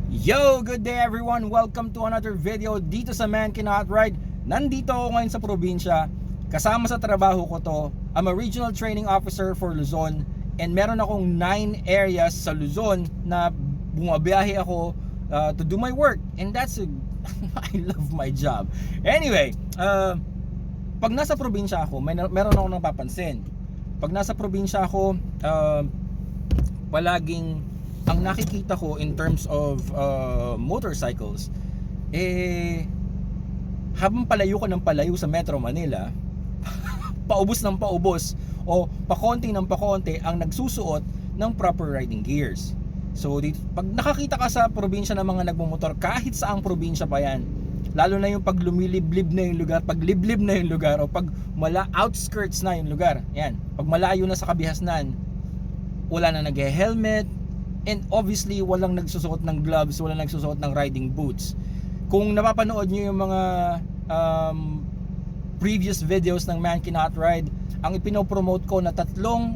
Yo! Good day everyone! Welcome to another video dito sa Man Cannot Ride. Nandito ako ngayon sa probinsya. Kasama sa trabaho ko to. I'm a regional training officer for Luzon. And meron akong 9 areas sa Luzon na bumabiyahe ako to do my work. And I love my job. Anyway, pag nasa probinsya ako, meron akong napapansin. Pag nasa probinsya ako, palaging ang nakikita ko in terms of motorcycles, habang palayo ka ng palayo sa Metro Manila, paubos ng paubos o pakonti ng pakonti ang nagsusuot ng proper riding gears. So dito, pag nakakita ka sa probinsya ng mga nagmumotor, kahit saang probinsya pa yan, lalo na yung pag lumiliblib na yung lugar, pag liblib na yung lugar, o pag outskirts na yung lugar, yan, pag malayo na sa kabihasnan, wala na nag-helmet, and obviously walang nagsusuot ng gloves, walang nagsusuot ng riding boots. Kung napapanood nyo yung mga previous videos ng Man Cannot Ride, ang ipinopromote ko na tatlong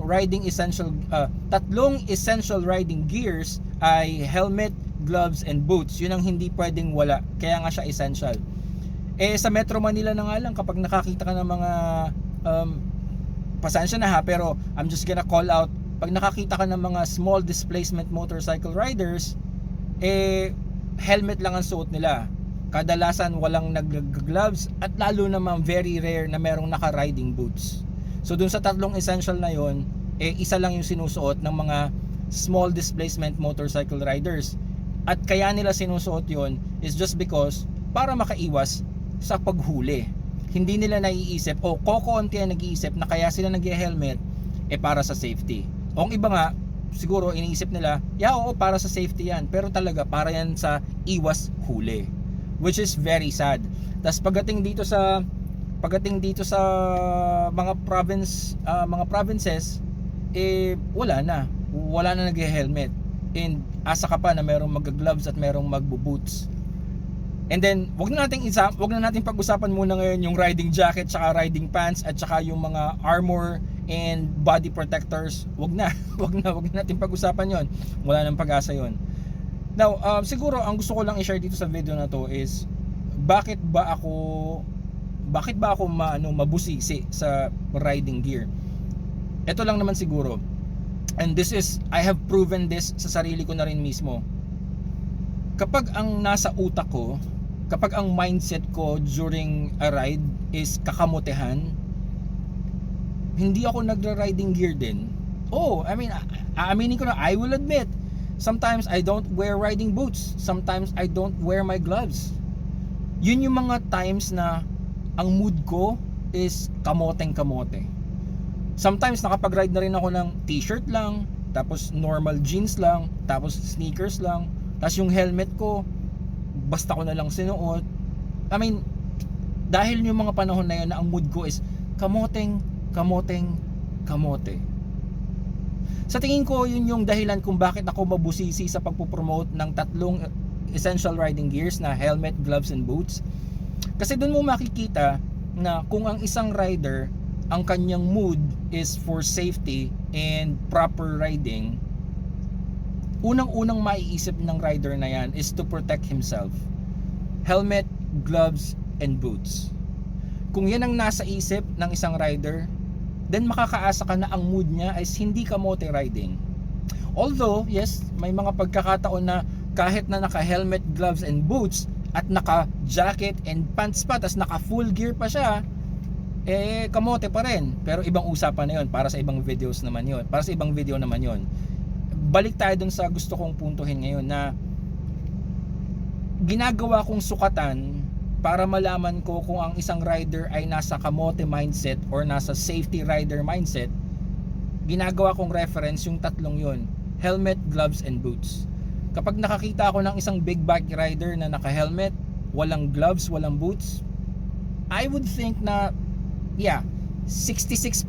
essential riding gears ay helmet, gloves, and boots. Yun ang hindi pwedeng wala, kaya nga siya essential. Sa Metro Manila na nga lang, kapag nakakita ka ng mga pasensya na ha, pero I'm just gonna call out, pag nakakita ka ng mga small displacement motorcycle riders, helmet lang ang suot nila. Kadalasan walang nag-gloves, at lalo naman very rare na merong naka-riding boots. So dun sa tatlong essential na yon, isa lang yung sinusuot ng mga small displacement motorcycle riders. At kaya nila sinusuot yon is just because para makaiwas sa paghuli. Hindi nila naiisip o kokonti ang nag-iisip na kaya sila nag-helmet para sa safety. O ang iba nga, siguro iniisip nila, oo, para sa safety yan, pero talaga para yan sa iwas huli, which is very sad. Tas pagdating dito sa mga provinces, wala na nag-helmet, and asa ka pa na merong mag-gloves at merong magbo-boots. And then wag na nating pag-usapan muna ngayon yung riding jacket, saka riding pants, at saka yung mga armor and body protectors. Wag na natin pag-usapan yon. Wala nang pag-asa yon. Now, siguro ang gusto ko lang i-share dito sa video na to is bakit ba ako mabusisi sa riding gear. Ito lang naman siguro. And I have proven this sa sarili ko na rin mismo. Kapag ang nasa utak ko, kapag ang mindset ko during a ride is kakamotehan, hindi ako nagra-riding gear din. Aaminin ko na, I will admit, sometimes I don't wear riding boots, sometimes I don't wear my gloves. Yun yung mga times na ang mood ko is kamoteng-kamote. Sometimes nakapag-ride na rin ako ng t-shirt lang, tapos normal jeans lang, tapos sneakers lang, tapos yung helmet ko basta ko na lang sinuot. Dahil yung mga panahon na yun na ang mood ko is kamote. Sa tingin ko, yun yung dahilan kung bakit ako mabusisi sa pagpopromote ng tatlong essential riding gears na helmet, gloves, and boots. Kasi dun mo makikita na kung ang isang rider, ang kanyang mood is for safety and proper riding, unang-unang maiisip ng rider na yan is to protect himself. Helmet, gloves, and boots. Kung yan ang nasa isip ng isang rider, then makakaasa ka na ang mood niya is hindi kamote riding. Although, yes, may mga pagkakataon na kahit na naka-helmet, gloves, and boots, at naka-jacket and pants pa, tas naka-full gear pa siya, kamote pa rin. Pero ibang usapan na yun, para sa ibang videos naman yun, para sa ibang video naman yun. Balik tayo dun sa gusto kong puntuhin ngayon, na ginagawa kong sukatan para malaman ko kung ang isang rider ay nasa kamote mindset or nasa safety rider mindset. Ginagawa kong reference yung tatlong yun: helmet, gloves, and boots. Kapag nakakita ako ng isang big bike rider na naka-helmet, walang gloves, walang boots, I would think na 66%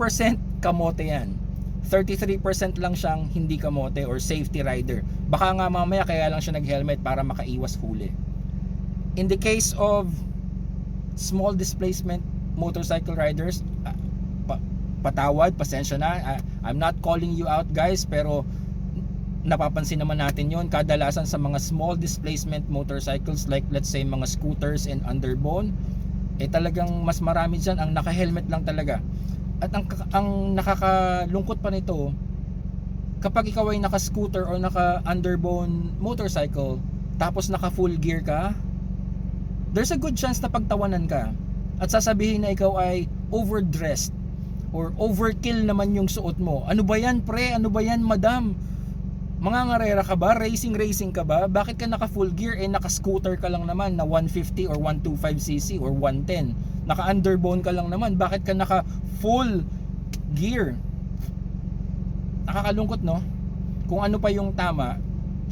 kamote yan, 33% lang siyang hindi kamote or safety rider. Baka nga mamaya kaya lang siya nag-helmet para makaiwas huli. In the case of small displacement motorcycle riders, patawad, pasensya na, I'm not calling you out guys, pero napapansin naman natin yon kadalasan sa mga small displacement motorcycles like let's say mga scooters and underbone, talagang mas marami dyan ang naka-helmet lang talaga. At ang nakakalungkot pa nito, kapag ikaw ay naka-scooter o naka-underbone motorcycle tapos naka-full gear ka, there's a good chance na pagtawanan ka at sasabihin na ikaw ay overdressed or overkill naman yung suot mo. Ano ba yan pre? Ano ba yan madam? Mangangarera ka ba? Racing ka ba? Bakit ka naka full gear naka-scooter ka lang naman na 150 or 125cc or 110? Naka-underbone ka lang naman. Bakit ka naka full gear? Nakakalungkot, no? Kung ano pa yung tama,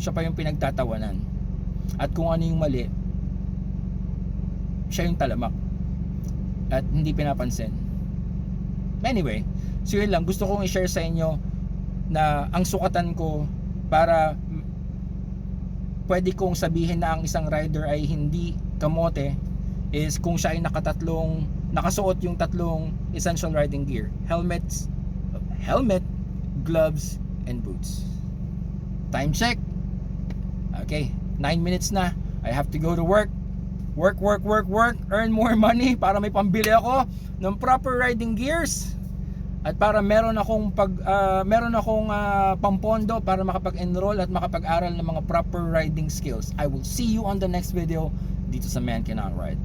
siya pa yung pinagtatawanan. At kung ano yung mali, siya yung talamak at hindi pinapansin. Anyway, so yun lang, gusto kong i-share sa inyo na ang sukatan ko para pwede kong sabihin na ang isang rider ay hindi kamote is kung siya ay nakasuot yung tatlong essential riding gear: helmet, gloves, and boots. Time check. Okay, 9 minutes na. I have to go to work. Work, earn more money para may pambili ako ng proper riding gears at para meron akong pampondo para makapag-enroll at makapag-aral ng mga proper riding skills. I will see you on the next video dito sa Man Cannot Ride.